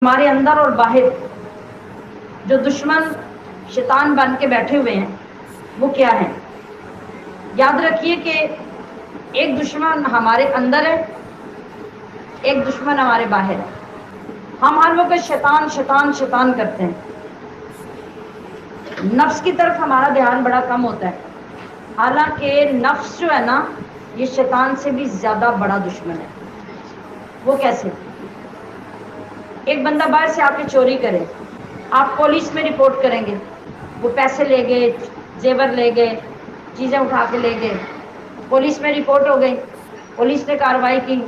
ہمارے اندر اور باہر جو دشمن شیطان بن کے بیٹھے ہوئے ہیں وہ کیا ہیں؟ یاد رکھیے کہ ایک دشمن ہمارے اندر ہے، ایک دشمن ہمارے باہر ہے۔ ہم ہر وقت شیطان شیطان شیطان کرتے ہیں، نفس کی طرف ہمارا دھیان بڑا کم ہوتا ہے، حالانکہ نفس جو ہے نا یہ شیطان سے بھی زیادہ بڑا دشمن ہے۔ وہ کیسے؟ ایک بندہ باہر سے آ کے چوری کرے، آپ پولیس میں رپورٹ کریں گے، وہ پیسے لے گئے، زیور لے گئے، چیزیں اٹھا کے لے گئے، پولیس میں رپورٹ ہو گئی، پولیس نے کارروائی کی،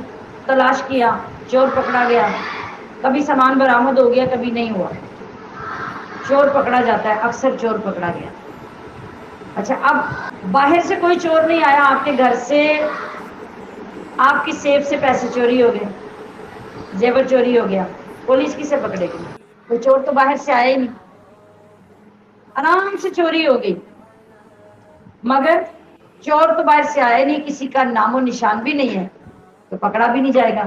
تلاش کیا، چور پکڑا گیا، کبھی سامان برآمد ہو گیا، کبھی نہیں ہوا، چور پکڑا جاتا ہے، اکثر چور پکڑا گیا۔ اچھا، اب باہر سے کوئی چور نہیں آیا، آپ کے گھر سے آپ کی سیف سے پیسے چوری ہو گئے، زیور چوری ہو گیا، پولیس کسے پکڑے گی؟ کوئی چور تو باہر سے آیا ہی نہیں، آرام سے چوری ہو گئی، مگر چور تو باہر سے آیا نہیں، کسی کا نام و نشان بھی نہیں ہے، تو پکڑا بھی نہیں جائے گا۔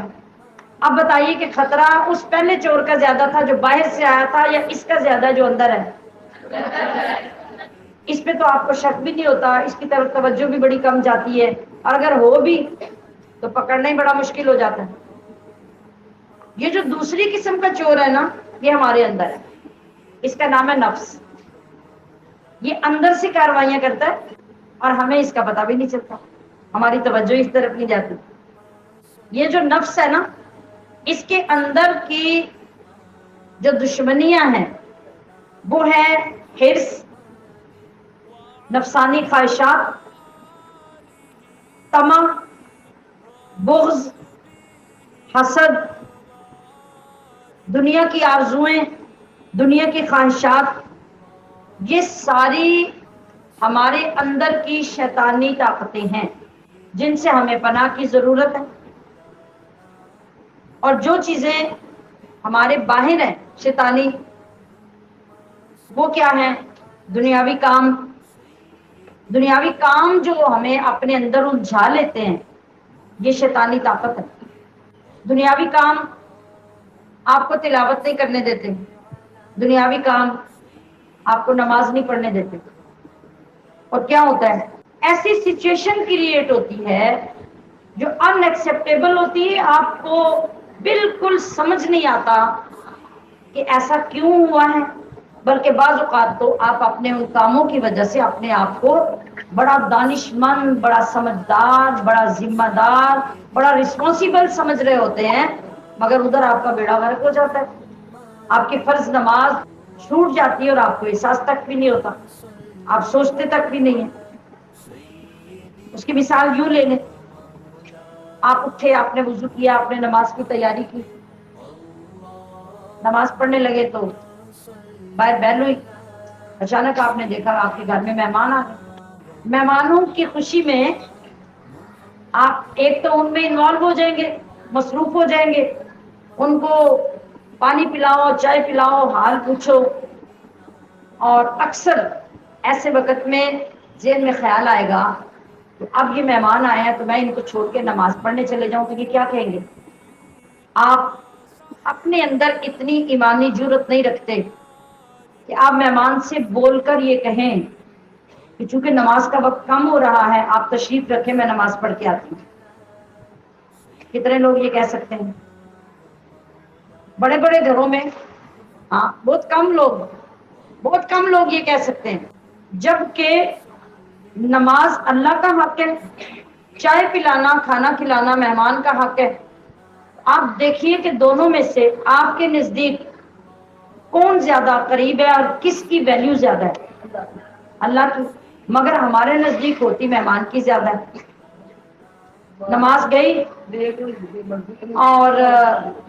اب بتائیے کہ خطرہ اس پہلے چور کا زیادہ تھا جو باہر سے آیا تھا، یا اس کا زیادہ جو اندر ہے؟ اس پہ تو آپ کو شک بھی نہیں ہوتا، اس کی طرف توجہ بھی بڑی کم جاتی ہے، اور اگر ہو بھی تو پکڑنا ہی بڑا مشکل ہو جاتا ہے۔ یہ جو دوسری قسم کا چور ہے نا، یہ ہمارے اندر ہے، اس کا نام ہے نفس۔ یہ اندر سے کاروائیاں کرتا ہے اور ہمیں اس کا پتہ بھی نہیں چلتا، ہماری توجہ اس طرف نہیں جاتی۔ یہ جو نفس ہے نا، اس کے اندر کی جو دشمنیاں ہیں وہ ہے حرص، نفسانی خواہشات، طمع، بغض، حسد، دنیا کی آرزوئیں، دنیا کی خواہشات، یہ ساری ہمارے اندر کی شیطانی طاقتیں ہیں جن سے ہمیں پناہ کی ضرورت ہے۔ اور جو چیزیں ہمارے باہر ہیں شیطانی، وہ کیا ہیں؟ دنیاوی کام۔ دنیاوی کام جو ہمیں اپنے اندر الجھا لیتے ہیں، یہ شیطانی طاقت ہے۔ دنیاوی کام آپ کو تلاوت نہیں کرنے دیتے، دنیاوی کام آپ کو نماز نہیں پڑھنے دیتے، اور کیا ہوتا ہے؟ ایسی سچویشن کریٹ ہوتی ہے جو ان ایکسیپٹیبل ہوتی ہے، آپ کو بالکل سمجھ نہیں آتا کہ ایسا کیوں ہوا ہے، بلکہ بعض اوقات تو آپ اپنے ان کاموں کی وجہ سے اپنے آپ کو بڑا دانش مند، بڑا سمجھدار، بڑا ذمہ دار، بڑا رسپانسیبل سمجھ رہے ہوتے ہیں، مگر ادھر آپ کا بیڑا غرق ہو جاتا ہے، آپ کی فرض نماز چھوٹ جاتی ہے اور آپ کو احساس تک بھی نہیں ہوتا، آپ سوچتے تک بھی نہیں ہیں۔ اس کی مثال یوں لے لیں، آپ اٹھے، آپ نے وضو کیا، آپ نے نماز کی تیاری کی، نماز پڑھنے لگے تو باہر بیل ہوئی، اچانک آپ نے دیکھا آپ کے گھر میں مہمان آ گئے۔ مہمانوں کی خوشی میں آپ ایک تو ان میں انوالو ہو جائیں گے، مصروف ہو جائیں گے، ان کو پانی پلاؤ، چائے پلاؤ، حال پوچھو، اور اکثر ایسے وقت میں ذہن میں خیال آئے گا کہ اب یہ مہمان آئے ہیں تو میں ان کو چھوڑ کے نماز پڑھنے چلے جاؤں تو یہ کیا کہیں گے؟ آپ اپنے اندر اتنی ایمانی جرأت نہیں رکھتے کہ آپ مہمان سے بول کر یہ کہیں کہ چونکہ نماز کا وقت کم ہو رہا ہے آپ تشریف رکھیں، میں نماز پڑھ کے آتی ہوں۔ کتنے لوگ یہ کہہ سکتے ہیں؟ بڑے بڑے گھروں میں ہاں بہت کم لوگ یہ کہہ سکتے ہیں، جبکہ نماز اللہ کا حق ہے، چائے پلانا، کھانا کھلانا مہمان کا حق ہے۔ آپ دیکھیے کہ دونوں میں سے آپ کے نزدیک کون زیادہ قریب ہے اور کس کی ویلیو زیادہ ہے؟ اللہ کی، مگر ہمارے نزدیک ہوتی مہمان کی زیادہ ہے۔ نماز گئی اور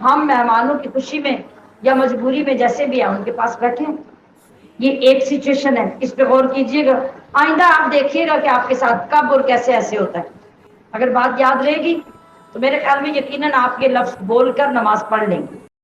ہم مہمانوں کی خوشی میں یا مجبوری میں جیسے بھی ہیں ان کے پاس بیٹھے ہیں۔ یہ ایک سچویشن ہے، اس پہ غور کیجئے گا، آئندہ آپ دیکھیے گا کہ آپ کے ساتھ کب اور کیسے ایسے ہوتا ہے۔ اگر بات یاد رہے گی تو میرے خیال میں یقیناً آپ یہ لفظ بول کر نماز پڑھ لیں گے۔